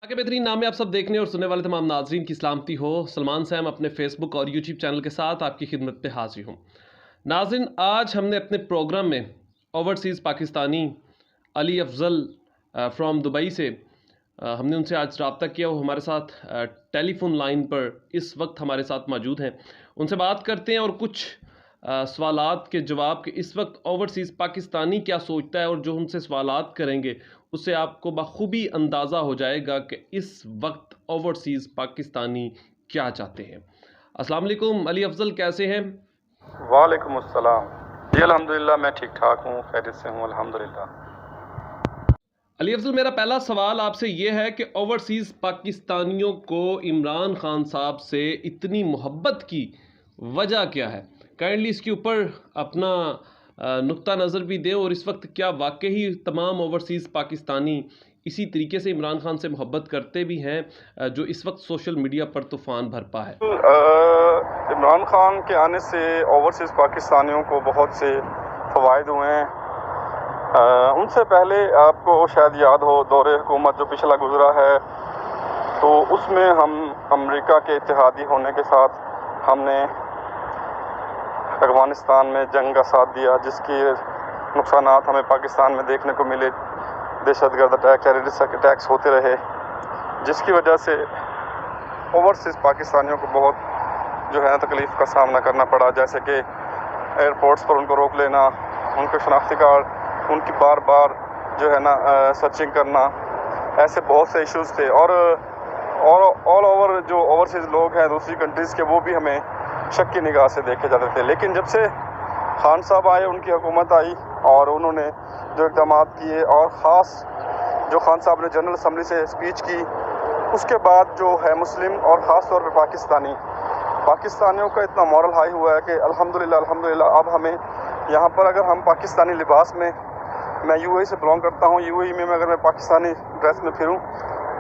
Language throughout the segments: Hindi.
आगे बेहतरीन नाम में आप सब देखने और सुनने वाले तमाम नाजरीन की सलामती हो। सलमान सैम अपने फेसबुक और यूट्यूब चैनल के साथ आपकी खिदमत पे हाजिर हूँ। नाजरीन, आज हमने अपने प्रोग्राम में overseas Pakistani Ali Afzal from Dubai से हमने उनसे आज रब्ता किया। वो हमारे साथ टेलीफोन लाइन पर इस वक्त हमारे साथ मौजूद हैं। उनसे बात करते हैं और कुछ सवालात के जवाब के इस वक्त ओवरसीज़ पाकिस्तानी क्या सोचता है, और जो उनसे सवालात करेंगे उससे आपको बखूबी अंदाज़ा हो जाएगा कि इस वक्त ओवरसीज़ पाकिस्तानी क्या चाहते हैं। अस्सलाम वालेकुम अली अफजल, कैसे हैं? वालेकुम अस्सलाम। जी अल्हम्दुलिल्लाह, मैं ठीक ठाक हूँ, खैरियत से हूँ अल्हम्दुलिल्लाह। अली अफजल, मेरा पहला सवाल आपसे ये है कि ओवरसीज़ पाकिस्तानियों को इमरान खान साहब से इतनी मोहब्बत की वजह क्या है? काइंडली इसके ऊपर अपना नुक्ता नज़र भी दें, और इस वक्त क्या वाकई तमाम ओवरसीज़ पाकिस्तानी इसी तरीके से इमरान खान से मोहब्बत करते भी हैं जो इस वक्त सोशल मीडिया पर तूफ़ान बरपा है? इमरान खान के आने से ओवरसीज़ पाकिस्तानियों को बहुत से फ़वाइद हुए हैं। उनसे पहले आपको शायद याद हो दौरे हुकूमत जो पिछला गुजरा है, तो उसमें हम अमेरिका के इत्तेहादी होने के साथ हमने अफ़गानिस्तान में जंग का साथ दिया, जिसके नुकसानात हमें पाकिस्तान में देखने को मिले। दहशतगर्द अटैक, टेररिस्ट अटैक्स होते रहे, जिसकी वजह से ओवरसीज़ पाकिस्तानियों को बहुत जो है तकलीफ़ का सामना करना पड़ा। जैसे कि एयरपोर्ट्स पर उनको रोक लेना, उनके शनाख्ती कार्ड उनकी बार बार जो है ना सर्चिंग करना, ऐसे बहुत से इश्यूज़ थे। और ऑल ओवर जो ओवरसीज़ लोग हैं दूसरी कंट्रीज़ के, वो भी हमें शक की निगाह से देखे जाते थे। लेकिन जब से खान साहब आए, उनकी हुकूमत आई और उन्होंने जो इक़दाम किए, और ख़ास जो खान साहब ने जनरल असम्बली से स्पीच की, उसके बाद जो है मुस्लिम और ख़ास तौर पे पाकिस्तानियों का इतना मॉरल हाई हुआ है कि अल्हम्दुलिल्लाह अब हमें यहाँ पर, अगर हम पाकिस्तानी लिबास में, मैं यूएई से बिलोंग करता हूँ, यूएई में अगर मैं पाकिस्तानी ड्रेस में फिरूँ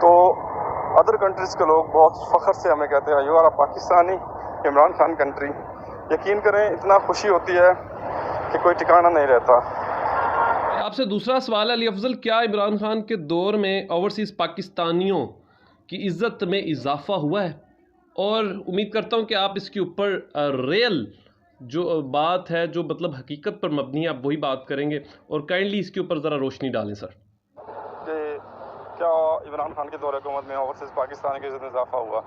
तो अदर कंट्रीज़ के लोग बहुत फ़ख्र से हमें कहते हैं, you are a Pakistani Imran Khan country. यकीन करें, इतना खुशी होती है कि कोई ठिकाना नहीं रहता। आपसे दूसरा सवाल है अली अफजल, क्या इमरान खान के दौर में ओवरसीज़ पाकिस्तानियों की इज़्ज़त में इजाफा हुआ है? और उम्मीद करता हूं कि आप इसके ऊपर रियल जो बात है, जो मतलब हकीकत पर मबनी है, आप वही बात करेंगे, और काइंडली इसके ऊपर ज़रा रोशनी डालें सर। कि क्या इमरान खान के दौरे हुकूमत में ओवरसीज़ पाकिस्तानी की इज़्ज़त में इजाफा हुआ?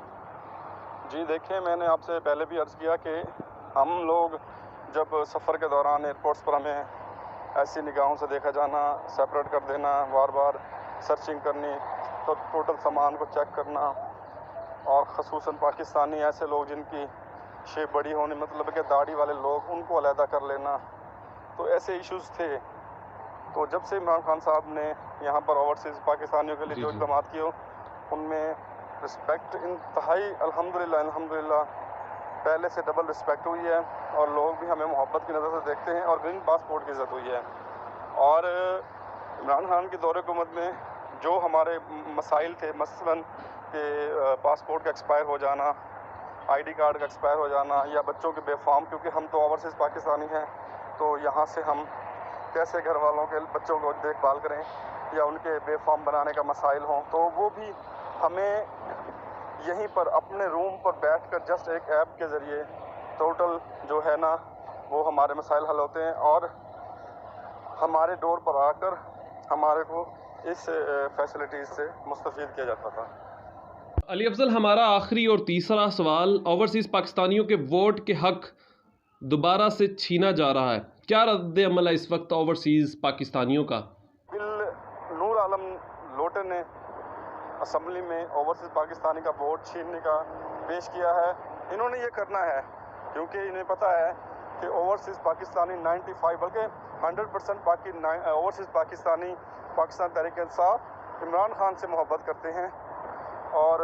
जी देखिए, मैंने आपसे पहले भी अर्ज़ किया कि हम लोग जब सफ़र के दौरान एयरपोर्ट्स पर हमें ऐसी निगाहों से देखा जाना, सेपरेट कर देना, बार बार सर्चिंग करनी, तो टोटल सामान को चेक करना, और ख़ुसूसन पाकिस्तानी ऐसे लोग जिनकी शेप बड़ी होनी, मतलब कि दाढ़ी वाले लोग, उनको अलहदा कर लेना, तो ऐसे इश्यूज़ थे। तो जब से इमरान खान साहब ने यहाँ पर ओवरसीज़ पाकिस्तानियों के लिए जो इक़दाम किए, उनमें रिस्पेक्ट इंतहाई अल्हम्दुलिल्लाह पहले से डबल रिस्पेक्ट हुई है, और लोग भी हमें मोहब्बत की नज़र से देखते हैं, और ग्रीन पासपोर्ट की इज़्ज़त हुई है। और इमरान खान के दौरे हुकूमत में जो हमारे मसाइल थे, मसलन कि पासपोर्ट का एक्सपायर हो जाना, आईडी कार्ड का एक्सपायर हो जाना, या बच्चों के बेफार्म, क्योंकि हम तो ओवरसीज़ पाकिस्तानी हैं, तो यहाँ से हम कैसे घर वालों के बच्चों को देखभाल करें, या उनके बेफार्म बनाने का मसाइल हों, तो वो भी हमें यहीं पर अपने रूम पर बैठकर जस्ट एक ऐप के ज़रिए टोटल जो है ना वो हमारे मसाइल हल होते हैं, और हमारे डोर पर आकर हमारे को इस फैसिलिटीज़ से मुस्तफ़ीद किया जाता था। अली अफजल, हमारा आखिरी और तीसरा सवाल, ओवरसीज़ पाकिस्तानियों के वोट के हक दोबारा से छीना जा रहा है, क्या रद्द अमल है इस वक्त ओवरसीज़ पाकिस्तानियों का? बिल नूर आलम लोटे ने असम्बली में ओवरसीज़ पाकिस्तानी का वोट छीनने का पेश किया है। इन्होंने ये करना है क्योंकि इन्हें पता है कि ओवरसीज़ पाकिस्तानी 95 बल्कि 100% ओवरसीज़ पाकिस्तानी पाकिस्तान तहरीक इंसाफ इमरान खान से मोहब्बत करते हैं, और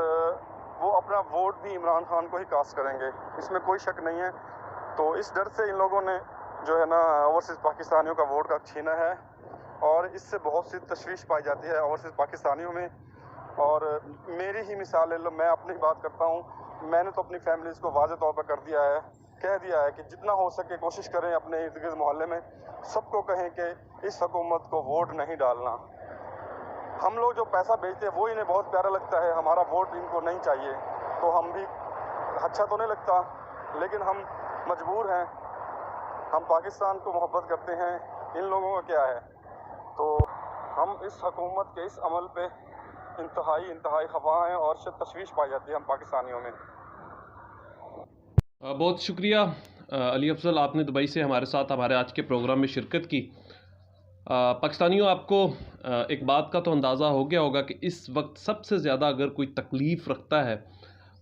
वो अपना वोट भी इमरान खान को ही कास्ट करेंगे, इसमें कोई शक नहीं है। तो इस डर से इन लोगों ने जो है ना ओवरसीज़ पाकिस्तानियों का वोट का छीना है, और इससे बहुत सी तशवीश पाई जाती है ओवरसीज़ पाकिस्तानियों में। और मेरी ही मिसाल ले लो, मैं अपनी बात करता हूँ, मैंने तो अपनी फैमिलीज़ को वाज़ेह तौर पर कह दिया है कि जितना हो सके कोशिश करें अपने इर्द गिर्द मोहल्ले में सबको कहें कि इस हुकूमत को वोट नहीं डालना। हम लोग जो पैसा भेजते हैं वो इन्हें बहुत प्यारा लगता है, हमारा वोट इनको नहीं चाहिए, तो हम भी अच्छा तो नहीं लगता, लेकिन हम मजबूर हैं। हम पाकिस्तान को मोहब्बत करते हैं, इन लोगों का क्या है। तो हम इस हुकूमत के इस अमल पे इंतहाई खफा हैं और तशवीश पाई जाती है हम पाकिस्तानियों में। बहुत शुक्रिया अली अफजल, आपने दुबई से हमारे साथ हमारे आज के प्रोग्राम में शिरकत की। पाकिस्तानियों, आपको एक बात का तो अंदाज़ा हो गया होगा कि इस वक्त सबसे ज़्यादा अगर कोई तकलीफ़ रखता है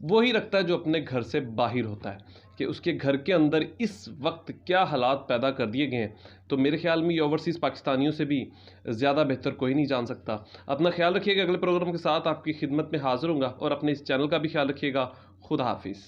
वही रखता है जो अपने घर से बाहर होता है, कि उसके घर के अंदर इस वक्त क्या हालात पैदा कर दिए गए हैं। तो मेरे ख्याल में ये ओवरसीज़ पाकिस्तानियों से भी ज़्यादा बेहतर कोई नहीं जान सकता। अपना ख्याल रखिएगा, अगले प्रोग्राम के साथ आपकी खिदमत में हाज़िर हूँगा, और अपने इस चैनल का भी ख्याल रखिएगा। खुदा हाफिज़।